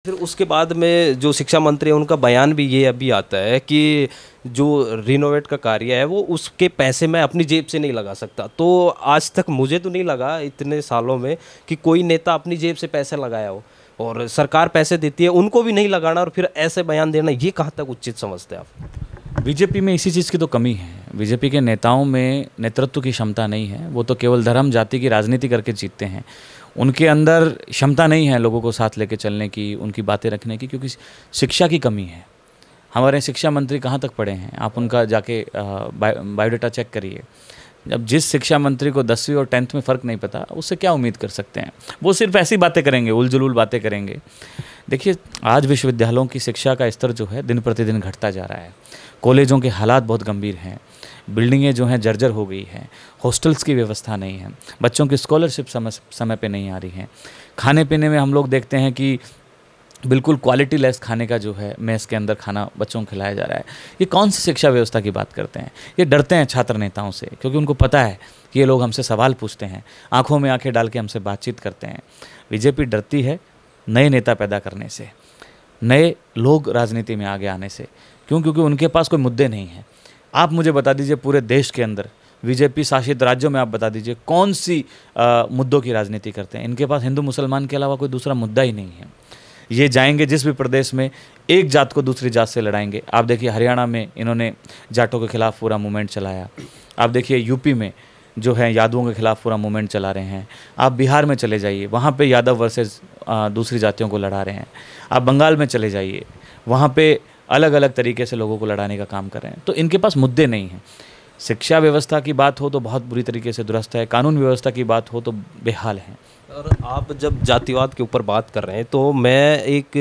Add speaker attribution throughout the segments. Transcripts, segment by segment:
Speaker 1: फिर उसके बाद में जो शिक्षा मंत्री है उनका बयान भी ये अभी आता है कि जो रिनोवेट का कार्य है वो उसके पैसे मैं अपनी जेब से नहीं लगा सकता। तो आज तक मुझे तो नहीं लगा इतने सालों में कि कोई नेता अपनी जेब से पैसे लगाया हो, और सरकार पैसे देती है उनको भी नहीं लगाना और फिर ऐसे बयान देना, ये कहाँ तक उचित समझते हैं आप?
Speaker 2: बीजेपी में इसी चीज़ की तो कमी है। बीजेपी के नेताओं में नेतृत्व की क्षमता नहीं है। वो तो केवल धर्म जाति की राजनीति करके जीतते हैं। उनके अंदर क्षमता नहीं है लोगों को साथ लेके चलने की, उनकी बातें रखने की, क्योंकि शिक्षा की कमी है। हमारे शिक्षा मंत्री कहाँ तक पढ़े हैं? आप उनका जाके बायोडाटा चेक करिए। जब जिस शिक्षा मंत्री को 10वीं और 10th में फ़र्क नहीं पता, उससे क्या उम्मीद कर सकते हैं? वो सिर्फ ऐसी बातें करेंगे, उलझुल बातें करेंगे। देखिए, आज विश्वविद्यालयों की शिक्षा का स्तर जो है दिन प्रतिदिन घटता जा रहा है। कॉलेजों के हालात बहुत गंभीर हैं। बिल्डिंगें जो हैं जर्जर हो गई हैं। हॉस्टल्स की व्यवस्था नहीं है। बच्चों की स्कॉलरशिप समय पे नहीं आ रही हैं। खाने पीने में हम लोग देखते हैं कि बिल्कुल क्वालिटी लेस खाने का जो है मेस के अंदर खाना बच्चों को खिलाया जा रहा है। ये कौन सी शिक्षा व्यवस्था की बात करते हैं? ये डरते हैं छात्र नेताओं से, क्योंकि उनको पता है कि ये लोग हमसे सवाल पूछते हैं, आंखों में आंखें डाल के हमसे बातचीत करते हैं। बीजेपी डरती है नए नेता पैदा करने से, नए लोग राजनीति में आगे आने से। क्यों? क्योंकि उनके पास कोई मुद्दे नहीं हैं। आप मुझे बता दीजिए, पूरे देश के अंदर बीजेपी शासित राज्यों में आप बता दीजिए कौन सी मुद्दों की राजनीति करते हैं? इनके पास हिंदू मुसलमान के अलावा कोई दूसरा मुद्दा ही नहीं है। ये जाएंगे जिस भी प्रदेश में, एक जात को दूसरी जात से लड़ाएंगे। आप देखिए हरियाणा में इन्होंने जाटों के खिलाफ पूरा मूवमेंट चलाया। आप देखिए यूपी में जो है यादवों के खिलाफ पूरा मूवमेंट चला रहे हैं। आप बिहार में चले जाइए, वहाँ पे यादव वर्सेस दूसरी जातियों को लड़ा रहे हैं। आप बंगाल में चले जाइए, वहाँ पे अलग अलग तरीके से लोगों को लड़ाने का काम कर रहे हैं। तो इनके पास मुद्दे नहीं हैं। शिक्षा व्यवस्था की बात हो तो बहुत बुरी तरीके से दुरुस्त है। कानून व्यवस्था की बात हो तो बेहाल है।
Speaker 1: और आप जब जातिवाद के ऊपर बात कर रहे हैं तो मैं एक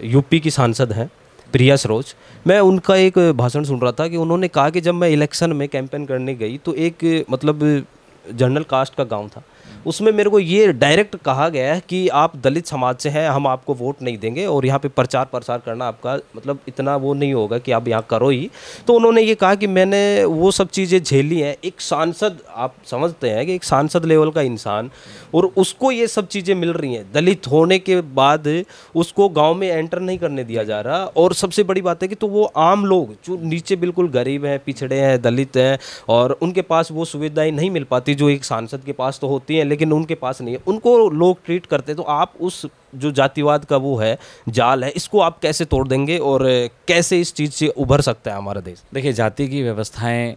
Speaker 1: यूपी की सांसद हैं प्रिया सरोज, मैं उनका एक भाषण सुन रहा था कि उन्होंने कहा कि जब मैं इलेक्शन में कैंपेन करने गई तो एक मतलब जनरल कास्ट का गांव था, उसमें मेरे को ये डायरेक्ट कहा गया है कि आप दलित समाज से हैं, हम आपको वोट नहीं देंगे और यहाँ पे प्रचार प्रसार करना आपका मतलब इतना वो नहीं होगा कि आप यहाँ करो ही। तो उन्होंने ये कहा कि मैंने वो सब चीज़ें झेली हैं। एक सांसद, आप समझते हैं कि एक सांसद लेवल का इंसान, और उसको ये सब चीज़ें मिल रही हैं, दलित होने के बाद उसको गाँव में एंटर नहीं करने दिया जा रहा। और सबसे बड़ी बात है कि तो वो आम लोग जो नीचे बिल्कुल गरीब हैं, पिछड़े हैं, दलित हैं, और उनके पास वो सुविधाएँ नहीं मिल पाती जो एक सांसद के पास तो होती हैं, लेकिन उनके पास नहीं है, उनको लोग ट्रीट करते। तो आप उस जो जातिवाद का वो है जाल है, इसको आप कैसे तोड़ देंगे और कैसे इस चीज़ से उभर सकता है हमारा देश?
Speaker 2: देखिए, जाति की व्यवस्थाएं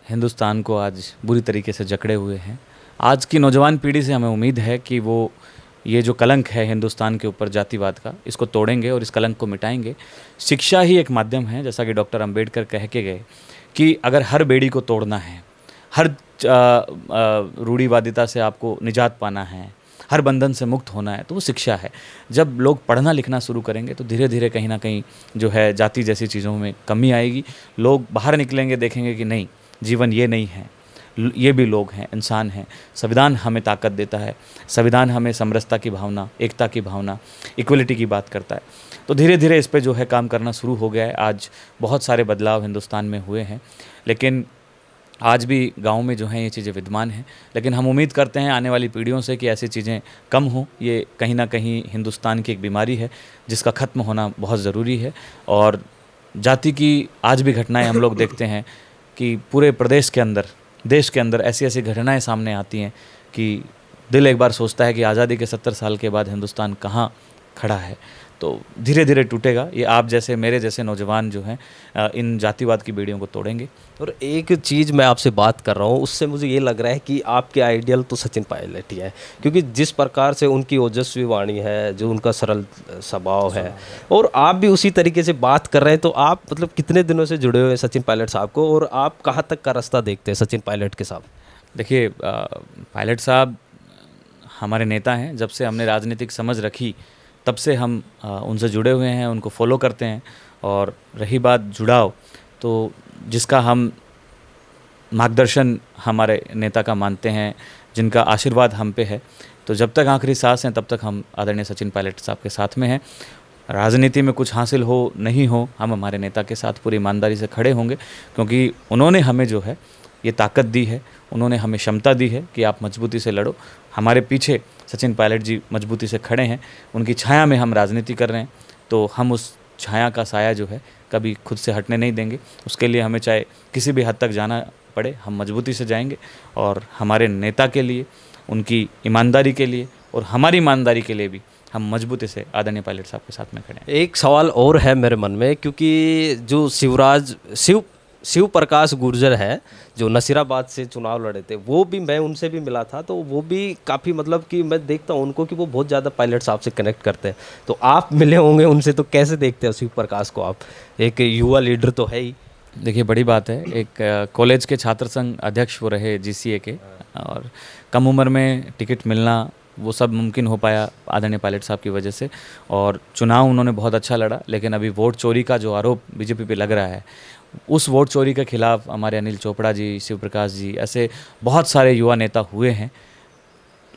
Speaker 2: हिंदुस्तान को आज बुरी तरीके से जकड़े हुए हैं। आज की नौजवान पीढ़ी से हमें उम्मीद है कि वो ये जो कलंक है हिंदुस्तान के ऊपर जातिवाद का, इसको तोड़ेंगे और इस कलंक को मिटाएंगे। शिक्षा ही एक माध्यम है, जैसा कि डॉक्टर अंबेडकर कह के गए कि अगर हर बेड़ी को तोड़ना है, हर रूढ़िवादिता से आपको निजात पाना है, हर बंधन से मुक्त होना है, तो वो शिक्षा है। जब लोग पढ़ना लिखना शुरू करेंगे तो धीरे धीरे कहीं ना कहीं जो है जाति जैसी चीज़ों में कमी आएगी। लोग बाहर निकलेंगे, देखेंगे कि नहीं, जीवन ये नहीं है, ये भी लोग हैं, इंसान हैं। संविधान हमें ताकत देता है। संविधान हमें समरसता की भावना, एकता की भावना, इक्वलिटी की बात करता है। तो धीरे धीरे इस पे जो है काम करना शुरू हो गया है। आज बहुत सारे बदलाव हिंदुस्तान में हुए हैं, लेकिन आज भी गाँव में जो हैं ये चीज़ें विद्यमान हैं। लेकिन हम उम्मीद करते हैं आने वाली पीढ़ियों से कि ऐसी चीज़ें कम हों। ये कहीं ना कहीं हिंदुस्तान की एक बीमारी है जिसका ख़त्म होना बहुत ज़रूरी है। और जाति की आज भी घटनाएं हम लोग देखते हैं कि पूरे प्रदेश के अंदर, देश के अंदर ऐसी ऐसी घटनाएं सामने आती हैं कि दिल एक बार सोचता है कि आज़ादी के 70 साल के बाद हिंदुस्तान कहाँ खड़ा है। तो धीरे धीरे टूटेगा। ये आप जैसे, मेरे जैसे नौजवान जो हैं इन जातिवाद की बेड़ियों को तोड़ेंगे।
Speaker 1: और एक चीज़ मैं आपसे बात कर रहा हूँ, उससे मुझे ये लग रहा है कि आपके आइडियल तो सचिन पायलट ही है, क्योंकि जिस प्रकार से उनकी ओजस्वी वाणी है, जो उनका सरल स्वभाव है, और आप भी उसी तरीके से बात कर रहे हैं। तो आप मतलब कितने दिनों से जुड़े हुए हैं सचिन पायलट साहब को, और आप कहाँ तक का रास्ता देखते हैं सचिन पायलट के साथ?
Speaker 2: देखिए, पायलट साहब हमारे नेता हैं। जब से हमने राजनीतिक समझ रखी तब से हम उनसे जुड़े हुए हैं, उनको फॉलो करते हैं। और रही बात जुड़ाव, तो जिसका हम मार्गदर्शन हमारे नेता का मानते हैं, जिनका आशीर्वाद हम पे है, तो जब तक आखिरी सांस हैं तब तक हम आदरणीय सचिन पायलट साहब के साथ में हैं। राजनीति में कुछ हासिल हो नहीं हो, हम हमारे नेता के साथ पूरी ईमानदारी से खड़े होंगे, क्योंकि उन्होंने हमें जो है ये ताकत दी है, उन्होंने हमें क्षमता दी है कि आप मजबूती से लड़ो। हमारे पीछे सचिन पायलट जी मजबूती से खड़े हैं, उनकी छाया में हम राजनीति कर रहे हैं, तो हम उस छाया का साया जो है कभी खुद से हटने नहीं देंगे। उसके लिए हमें चाहे किसी भी हद तक जाना पड़े, हम मजबूती से जाएंगे और हमारे नेता के लिए, उनकी ईमानदारी के लिए और हमारी ईमानदारी के लिए भी हम मजबूती से आदरणीय पायलट साहब के साथ में खड़े हैं।
Speaker 1: एक सवाल और है मेरे मन में, क्योंकि जो शिव प्रकाश गुर्जर है जो नसीराबाद से चुनाव लड़े थे, वो भी मैं उनसे भी मिला था, तो वो भी काफ़ी मतलब कि मैं देखता हूँ उनको कि वो बहुत ज़्यादा पायलट साहब से कनेक्ट करते हैं। तो आप मिले होंगे उनसे, तो कैसे देखते हो शिव प्रकाश को आप? एक युवा लीडर तो है ही।
Speaker 2: देखिए, बड़ी बात है, एक कॉलेज के छात्र संघ अध्यक्ष वो रहे GCA के, और कम उम्र में टिकट मिलना वो सब मुमकिन हो पाया आदरणीय पायलट साहब की वजह से। और चुनाव उन्होंने बहुत अच्छा लड़ा, लेकिन अभी वोट चोरी का जो आरोप बीजेपी पे लग रहा है, उस वोट चोरी के खिलाफ हमारे अनिल चोपड़ा जी, शिव प्रकाश जी, ऐसे बहुत सारे युवा नेता हुए हैं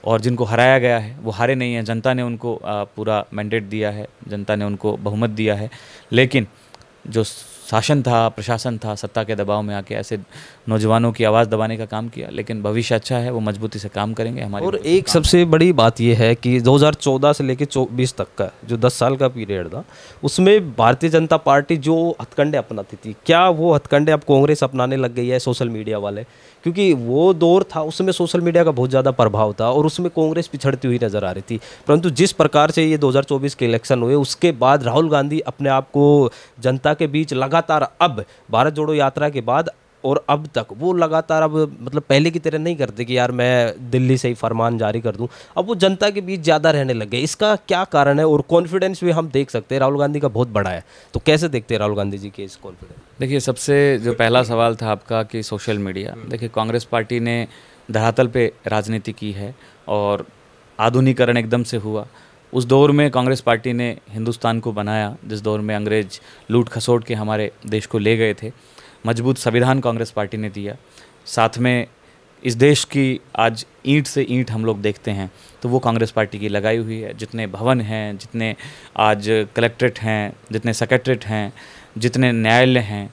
Speaker 2: और जिनको हराया गया है। वो हारे नहीं हैं, जनता ने उनको पूरा मैंडेट दिया है, जनता ने उनको बहुमत दिया है। लेकिन जो शासन था, प्रशासन था, सत्ता के दबाव में आके ऐसे नौजवानों की आवाज़ दबाने का काम किया। लेकिन भविष्य अच्छा है, वो मजबूती से काम करेंगे हमारे।
Speaker 1: और एक सबसे बड़ी बात यह है कि 2014 से लेकर 24 तक का जो 10 साल का पीरियड था, उसमें भारतीय जनता पार्टी जो हथकंडे अपनाती थी, क्या वो हथकंडे अब कांग्रेस अपनाने लग गई है, सोशल मीडिया वाले? क्योंकि वो दौर था, उसमें सोशल मीडिया का बहुत ज़्यादा प्रभाव था और उसमें कांग्रेस पिछड़ती हुई नज़र आ रही थी। परंतु जिस प्रकार से ये 2024 के इलेक्शन हुए, उसके बाद राहुल गांधी अपने आप को जनता के बीच लगातार, अब भारत जोड़ो यात्रा के बाद और अब तक वो लगातार, अब मतलब पहले की तरह नहीं करते कि यार मैं दिल्ली से ही फरमान जारी कर दूं। अब वो जनता के बीच ज़्यादा रहने लग गए। इसका क्या कारण है? और कॉन्फिडेंस भी हम देख सकते हैं राहुल गांधी का बहुत बड़ा है, तो कैसे देखते हैं राहुल गांधी जी के इस कॉन्फिडेंस?
Speaker 2: देखिए, सबसे जो पहला सवाल था आपका कि सोशल मीडिया, देखिए कांग्रेस पार्टी ने धरातल पे राजनीति की है और आधुनिकीकरण एकदम से हुआ। उस दौर में कांग्रेस पार्टी ने हिंदुस्तान को बनाया, जिस दौर में अंग्रेज लूट खसोट के हमारे देश को ले गए थे। मजबूत संविधान कांग्रेस पार्टी ने दिया। साथ में इस देश की आज ईंट से ईंट हम लोग देखते हैं तो वो कांग्रेस पार्टी की लगाई हुई है। जितने भवन हैं, जितने आज कलेक्ट्रेट हैं, जितने सेक्रेटरेट हैं, जितने न्यायालय हैं,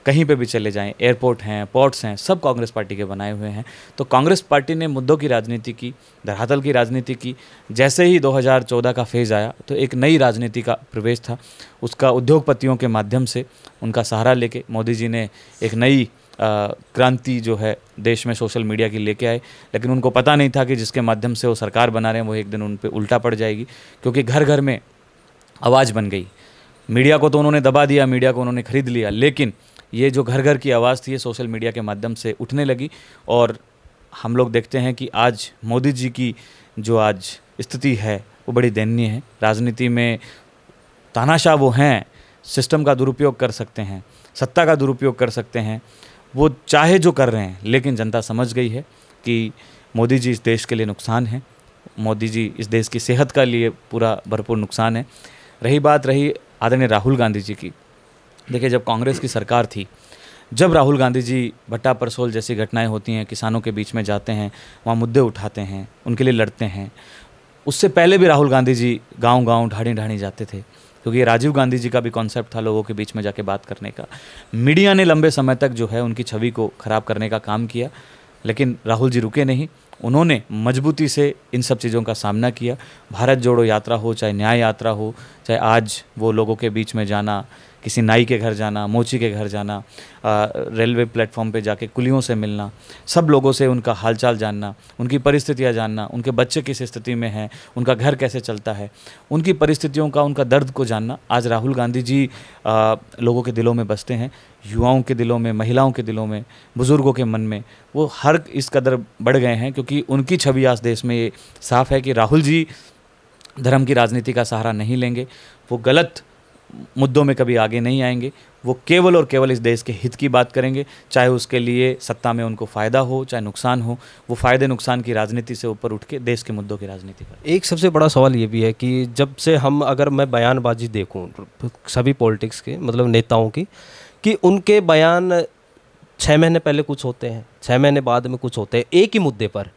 Speaker 2: कहीं पे भी चले जाएं, एयरपोर्ट हैं, पोर्ट्स हैं, सब कांग्रेस पार्टी के बनाए हुए हैं। तो कांग्रेस पार्टी ने मुद्दों की राजनीति की, धरातल की राजनीति की। जैसे ही 2014 का फेज़ आया तो एक नई राजनीति का प्रवेश था। उसका उद्योगपतियों के माध्यम से उनका सहारा लेके मोदी जी ने एक नई क्रांति जो है देश में सोशल मीडिया की लेके आए। लेकिन उनको पता नहीं था कि जिसके माध्यम से वो सरकार बना रहे हैं वो एक दिन उन पर उल्टा पड़ जाएगी, क्योंकि घर घर में आवाज़ बन गई। मीडिया को तो उन्होंने दबा दिया, मीडिया को उन्होंने खरीद लिया, लेकिन ये जो घर घर की आवाज़ थी ये सोशल मीडिया के माध्यम से उठने लगी। और हम लोग देखते हैं कि आज मोदी जी की जो आज स्थिति है वो बड़ी दयनीय है। राजनीति में तानाशाह वो हैं, सिस्टम का दुरुपयोग कर सकते हैं, सत्ता का दुरुपयोग कर सकते हैं, वो चाहे जो कर रहे हैं। लेकिन जनता समझ गई है कि मोदी जी इस देश के लिए नुकसान है, मोदी जी इस देश की सेहत का लिए पूरा भरपूर नुकसान है। रही आदरणीय राहुल गांधी जी की, देखिए जब कांग्रेस की सरकार थी, जब राहुल गांधी जी भट्टा परसोल जैसी घटनाएं होती हैं, किसानों के बीच में जाते हैं, वहाँ मुद्दे उठाते हैं, उनके लिए लड़ते हैं। उससे पहले भी राहुल गांधी जी गांव-गांव, ढाणी-ढाणी जाते थे, क्योंकि राजीव गांधी जी का भी कॉन्सेप्ट था लोगों के बीच में जाके बात करने का। मीडिया ने लंबे समय तक जो है उनकी छवि को ख़राब करने का काम किया, लेकिन राहुल जी रुके नहीं। उन्होंने मजबूती से इन सब चीज़ों का सामना किया। भारत जोड़ो यात्रा हो, चाहे न्याय यात्रा हो, चाहे आज वो लोगों के बीच में जाना, किसी नाई के घर जाना, मोची के घर जाना, रेलवे प्लेटफॉर्म पे जाके कुलियों से मिलना, सब लोगों से उनका हालचाल जानना, उनकी परिस्थितियाँ जानना, उनके बच्चे किस स्थिति में हैं, उनका घर कैसे चलता है, उनकी परिस्थितियों का, उनका दर्द को जानना। आज राहुल गांधी जी लोगों के दिलों में बसते हैं, युवाओं के दिलों में, महिलाओं के दिलों में, बुज़ुर्गों के मन में। वो हर इस कदर बढ़ गए हैं क्योंकि उनकी छवि आज देश में ये साफ़ है कि राहुल जी धर्म की राजनीति का सहारा नहीं लेंगे, वो गलत मुद्दों में कभी आगे नहीं आएंगे। वो केवल और केवल इस देश के हित की बात करेंगे, चाहे उसके लिए सत्ता में उनको फ़ायदा हो चाहे नुकसान हो। वो फ़ायदे नुकसान की राजनीति से ऊपर उठ के देश के मुद्दों की राजनीति करें।
Speaker 1: एक सबसे बड़ा सवाल ये भी है कि जब से हम, अगर मैं बयानबाजी देखूं सभी पॉलिटिक्स के, मतलब नेताओं की, कि उनके बयान 6 महीने पहले कुछ होते हैं, 6 महीने बाद में कुछ होते हैं एक ही मुद्दे पर।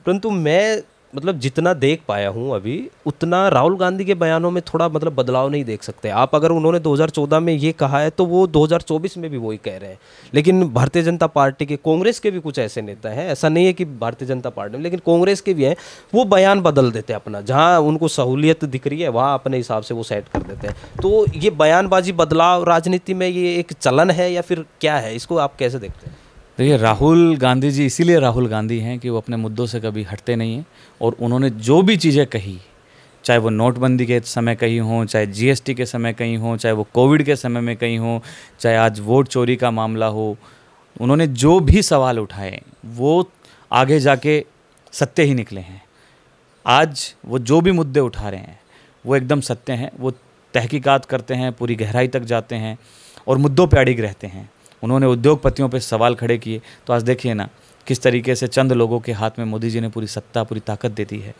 Speaker 1: परंतु मैं मतलब जितना देख पाया हूँ अभी, उतना राहुल गांधी के बयानों में थोड़ा मतलब बदलाव नहीं देख सकते आप। अगर उन्होंने 2014 में ये कहा है तो वो 2024 में भी वही कह रहे हैं। लेकिन भारतीय जनता पार्टी के, कांग्रेस के भी कुछ ऐसे नेता हैं, ऐसा नहीं है कि भारतीय जनता पार्टी में, लेकिन कांग्रेस के भी हैं, वो बयान बदल देते हैं अपना, जहाँ उनको सहूलियत दिख रही है वहाँ अपने हिसाब से वो सेट कर देते हैं। तो ये बयानबाजी बदलाव राजनीति में ये एक चलन है या फिर क्या है, इसको आप कैसे देखते हैं?
Speaker 2: देखिए, राहुल गांधी जी इसीलिए राहुल गांधी हैं कि वो अपने मुद्दों से कभी हटते नहीं हैं, और उन्होंने जो भी चीज़ें कही, चाहे वो नोटबंदी के समय कही हों, चाहे जीएसटी के समय कही हों, चाहे वो कोविड के समय में कही हों, चाहे आज वोट चोरी का मामला हो, उन्होंने जो भी सवाल उठाए वो आगे जाके सत्य ही निकले हैं। आज वो जो भी मुद्दे उठा रहे हैं वो एकदम सत्य हैं, वो तहकीकात करते हैं, पूरी गहराई तक जाते हैं और मुद्दों पे अड़िग रहते हैं। उन्होंने उद्योगपतियों पे सवाल खड़े किए, तो आज देखिए ना किस तरीके से चंद लोगों के हाथ में मोदी जी ने पूरी सत्ता, पूरी ताकत दे दी है।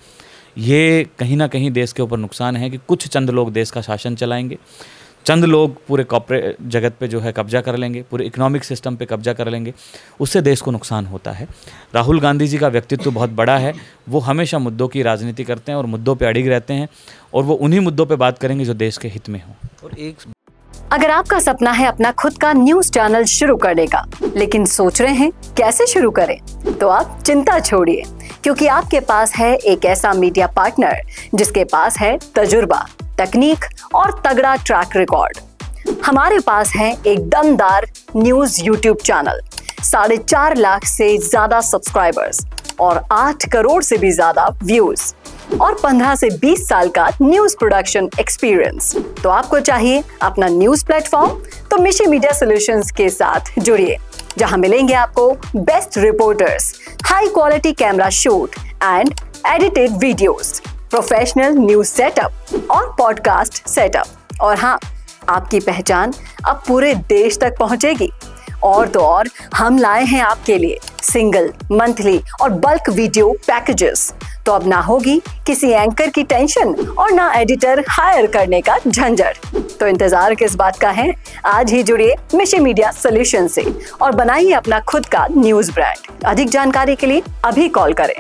Speaker 2: ये कहीं ना कहीं देश के ऊपर नुकसान है कि कुछ चंद लोग देश का शासन चलाएंगे, चंद लोग पूरे कॉर्पोरेट जगत पे जो है कब्जा कर लेंगे, पूरे इकोनॉमिक सिस्टम पे कब्जा कर लेंगे, उससे देश को नुकसान होता है। राहुल गांधी जी का व्यक्तित्व बहुत बड़ा है, वो हमेशा मुद्दों की राजनीति करते हैं और मुद्दों पे अड़िग रहते हैं, और वो उन्हीं मुद्दों पे बात करेंगे जो देश के हित में हो।
Speaker 1: और एक,
Speaker 3: अगर आपका सपना है अपना खुद का न्यूज चैनल शुरू करने का, लेकिन सोच रहे हैं कैसे शुरू करें, तो आप चिंता छोड़िए, क्योंकि आपके पास है एक ऐसा मीडिया पार्टनर जिसके पास है तजुर्बा, तकनीक और तगड़ा ट्रैक रिकॉर्ड। हमारे पास है एक दमदार न्यूज यूट्यूब चैनल, 4.5 लाख से ज्यादा सब्सक्राइबर्स और 8 करोड़ से भी ज्यादा व्यूज, और 15 से 20 साल का न्यूज प्रोडक्शन एक्सपीरियंस। तो आपको चाहिए अपना न्यूज प्लेटफॉर्म, तो मिशी मीडिया सॉल्यूशंस के साथ जुड़िए, जहां मिलेंगे आपको best reporters, high quality camera shoot and edited videos, professional news setup और पॉडकास्ट सेटअप। और हाँ, आपकी पहचान अब पूरे देश तक पहुंचेगी। और तो और, हम लाए हैं आपके लिए सिंगल, मंथली और बल्क वीडियो पैकेजेस। तो अब ना होगी किसी एंकर की टेंशन और ना एडिटर हायर करने का झंझट। तो इंतजार किस बात का है, आज ही जुड़िए मिशी मीडिया सॉल्यूशन से और बनाइए अपना खुद का न्यूज ब्रांड। अधिक जानकारी के लिए अभी कॉल करें